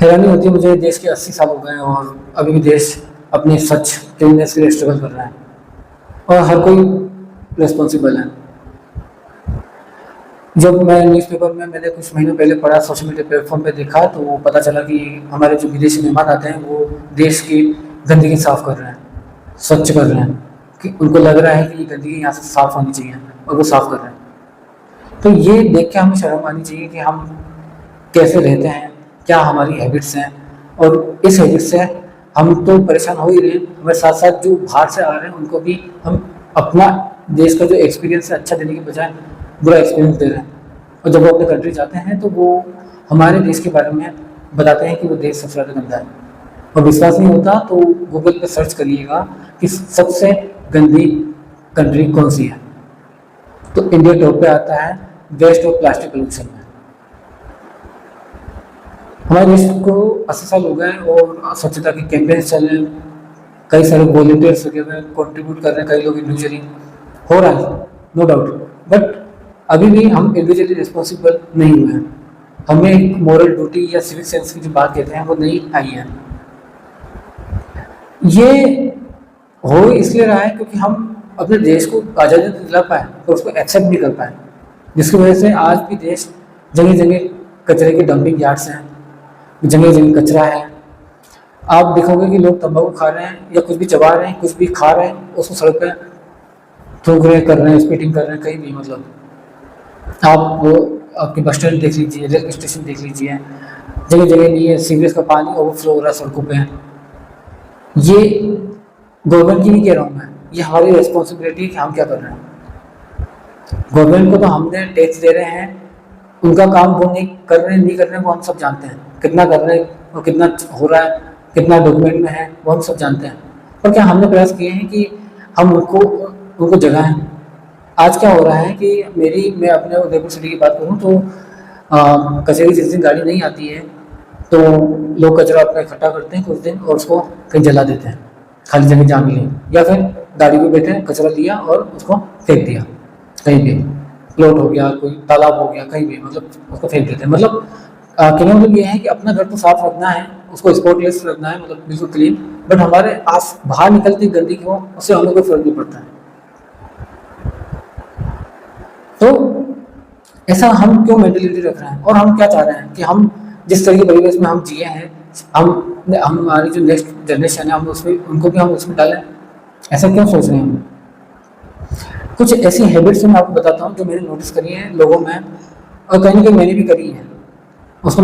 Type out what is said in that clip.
हैरानी होती है मुझे, देश के 80 साल हो गए हैं और अभी भी देश अपनी स्वच्छ क्लीननेस के लिए स्ट्रगल कर रहा है और हर कोई रिस्पॉन्सिबल है। जब मैं न्यूज़पेपर में मैंने कुछ महीनों पहले पढ़ा, सोशल मीडिया प्लेटफॉर्म पे देखा, तो पता चला कि हमारे जो विदेशी मेहमान आते हैं वो देश की गंदगी साफ कर रहे हैं, स्वच्छ कर रहे हैं, कि उनको लग रहा है कि ये गंदगी यहाँ से साफ होनी चाहिए और वो साफ कर रहे हैं। तो ये देख के हमें शर्म आनी चाहिए कि हम कैसे रहते हैं, क्या हमारी हैबिट्स हैं, और इस हैबिट से हम तो परेशान हो ही रहे हैं, हमारे साथ साथ जो बाहर से आ रहे हैं उनको भी हम अपना देश का जो एक्सपीरियंस है अच्छा देने के बजाय बुरा एक्सपीरियंस दे रहे हैं। और जब वो अपने कंट्री जाते हैं तो वो हमारे देश के बारे में बताते हैं कि वो देश सबसे ज़्यादा गंदा है, और विश्वास नहीं होता तो गूगल पे सर्च करिएगा कि सबसे गंदी कंट्री कौन सी है, तो इंडिया टॉप पे आता है वेस्ट ऑफ प्लास्टिक पोल्यूशन में। हमारे देश को 80 साल हो गए और स्वच्छता के कैंपेन चल रहे हैं, कई सारे वॉलंटियर्स लगे हुए हैं, कॉन्ट्रीब्यूट कर रहे हैं, कई लोग इंडिविजुअली हो रहा है, नो डाउट, बट अभी भी हम इंडिविजुअली रिस्पॉन्सिबल नहीं हुए हैं। हमें एक मॉरल ड्यूटी या सिविक सेंस की जो बात कहते हैं वो नहीं आई है। ये हो इसलिए रहा है क्योंकि हम अपने देश को आज़ादी नहीं दिला पाए और उसको एक्सेप्ट नहीं कर पाए, जिसकी वजह से आज भी देश जगह जगह कचरे के डंपिंग यार्ड्स हैं, जगह जगह कचरा है। आप देखोगे कि लोग तंबाकू खा रहे हैं या कुछ भी चबा रहे हैं, कुछ भी खा रहे हैं, उसको सड़क पे थूक रहे, कर रहे हैं, स्पीटिंग कर रहे हैं, कहीं भी, मतलब आप वो आपके बस स्टैंड देख लीजिए, रेलवे स्टेशन देख लीजिए, जगह जगह ये सीवरेज का पानी ओवरफ्लो हो रहा है सड़कों पे। ये गवर्नमेंट की नहीं कह रहा हूँ मैं, ये हमारी रिस्पॉन्सिबिलिटी है कि हम क्या कर रहे हैं। गवर्नमेंट को तो हमने टैक्स दे रहे हैं, उनका काम वो नहीं कर रहे हैं, नहीं कर रहे हैं, वो हम सब जानते हैं, कितना कर रहे हैं और कितना हो रहा है, कितना डॉक्यूमेंट में है, वो हम सब जानते हैं। और क्या हमने प्रयास किए हैं कि हम उनको जगाएं। आज क्या हो रहा है कि मैं अपने उदयपुर सिटी की बात करूं तो कचरे की जिस दिन गाड़ी नहीं आती है तो लोग कचरा अपना इकट्ठा करते हैं कुछ दिन और उसको कहीं जला देते हैं, खाली जगह जहाँ मिले, या फिर गाड़ी पे बैठे कचरा लिया और उसको फेंक दिया कहीं भी, प्लॉट हो गया, कोई तालाब हो गया, कहीं भी, मतलब उसको फेंक देते हैं। मतलब कहने का मतलब ये है कि अपना घर तो साफ रखना है, उसको स्पॉटलेस रखना है, मतलब बिल्कुल क्लीन, बट हमारे आस बाहर निकलती गंदगी हो उससे हमें कोई फर्क नहीं पड़ता है। तो ऐसा हम क्यों मेंटेलिटी रख रहे हैं, और हम क्या चाह रहे हैं कि हम जिस तरह के परिवेश में हम जिए हैं, हमारी जो नेक्स्ट जनरेशन है हम उसमें उनको भी हम उसमें डालें, ऐसा क्यों सोच रहे हैं हम। कुछ ऐसी हैबिट्स मैं आपको बताता हूँ जो मैंने नोटिस करी है लोगों में, और कहीं ना कहीं मैंने भी करी है, उसको